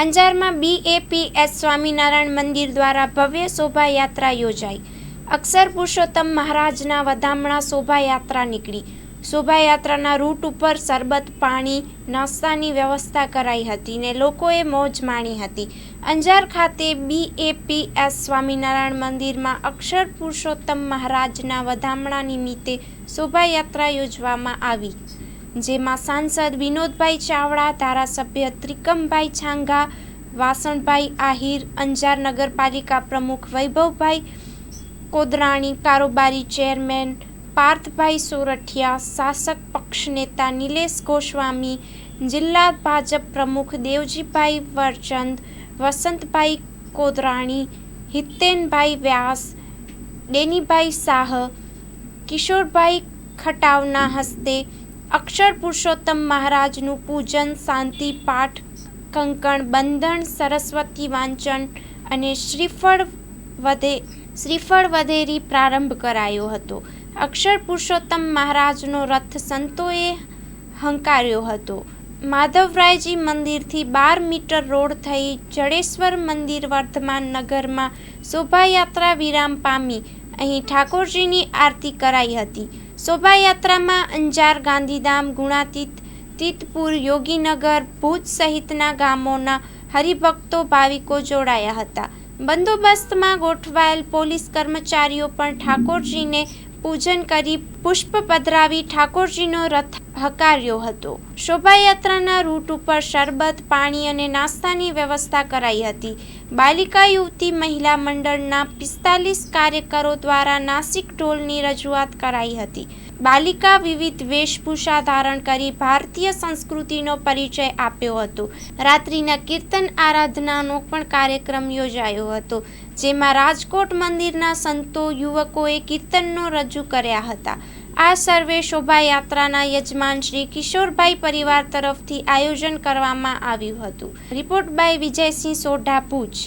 અંજારમાં BAPS સ્વામિનારાયણ મંદિર દ્વારા ભવ્ય શોભાયાત્રા યોજાઈ। અક્ષર પુરુષોત્તમ મહારાજના વધામણા શોભાયાત્રા નીકળી। શોભાયાત્રાના રૂટ ઉપર શરબત, પાણી, નાસ્તાની વ્યવસ્થા કરાઈ હતી ને લોકોએ મોજ માણી હતી। અંજાર ખાતે BAPS સ્વામિનારાયણ મંદિરમાં અક્ષર પુરુષોત્તમ મહારાજના વધામણા નિમિત્તે શોભાયાત્રા યોજવામાં આવી, જેમાં સાંસદ વિનોદભાઈ ચાવડા, ધારાસભ્ય ત્રિકમભાઈ છાંગા, વાસણભાઈ આહિર, અંજાર નગરપાલિકા પ્રમુખ વૈભવભાઈ કોદરાણી, કારોબારી ચેરમેન પાર્થભાઈ સોરઠિયા, શાસક પક્ષ નેતા નિલેશ ગોસ્વામી, જિલ્લા ભાજપ પ્રમુખ દેવજીભાઈ વરચંદ, વસંતભાઈ કોદરાણી, હિતેનભાઈ વ્યાસ, ડેનીભાઈ શાહ, કિશોરભાઈ ખટાવના હસ્તે અક્ષર પુરુષોત્તમ મહારાજનું પૂજન, શાંતિ પાઠ, કંકણ બંધન, સરસ્વતી વાંચન અને શ્રીફળ વધેરી પ્રારંભ કરાયો હતો। અક્ષર પુરુષોત્તમ મહારાજનો રથ સંતોએ હંકાર્યો હતો। માધવરાયજી મંદિરથી 12 મીટર રોડ થઈ જડેશ્વર મંદિર વર્ધમાન નગરમાં શોભાયાત્રા વિરામ પામી। અહીં ઠાકોરજીની આરતી કરાઈ હતી। શોભાયાત્રામાં અંજાર, ગાંધીધામ, ગુણાતીત, તીતપુર, યોગીનગર, ભુજ સહિતના ગામોના હરિભક્તો, ભાવિકો જોડાયા હતા। બંદોબસ્તમાં ગોઠવાયેલ પોલીસ કર્મચારીઓ પણ ઠાકોરજીને પૂજન કરી પુષ્પ પધરાવી ઠાકોરજીનો રથ હકાર્યો હતો। શોભાયાત્રાના રૂટ ઉપર શરબત, પાણી અને નાસ્તાની વ્યવસ્થા કરાઈ હતી। બાલિકા યુવતી મહિલા મંડળના 45 કાર્યકરો દ્વારા નાસિક ઢોલની રજૂઆત કરાઈ હતી। બાલિકા વિવિધ વેશભૂષા ધારણ કરી ભારતીય સંસ્કૃતિનો પરિચય આપ્યો હતો। રાત્રિના કીર્તન આરાધનાનો પણ કાર્યક્રમ યોજાયો હતો, જેમાં રાજકોટ મંદિરના સંતો યુવકોએ કીર્તનો રજૂ કર્યા હતા। આ સર્વે શોભાયાત્રાના યજમાન શ્રી કિશોરભાઈ પરિવાર તરફથી આયોજન કરવામાં આવ્યું હતું। Report by Vijaysinh Sodha, Bhuj.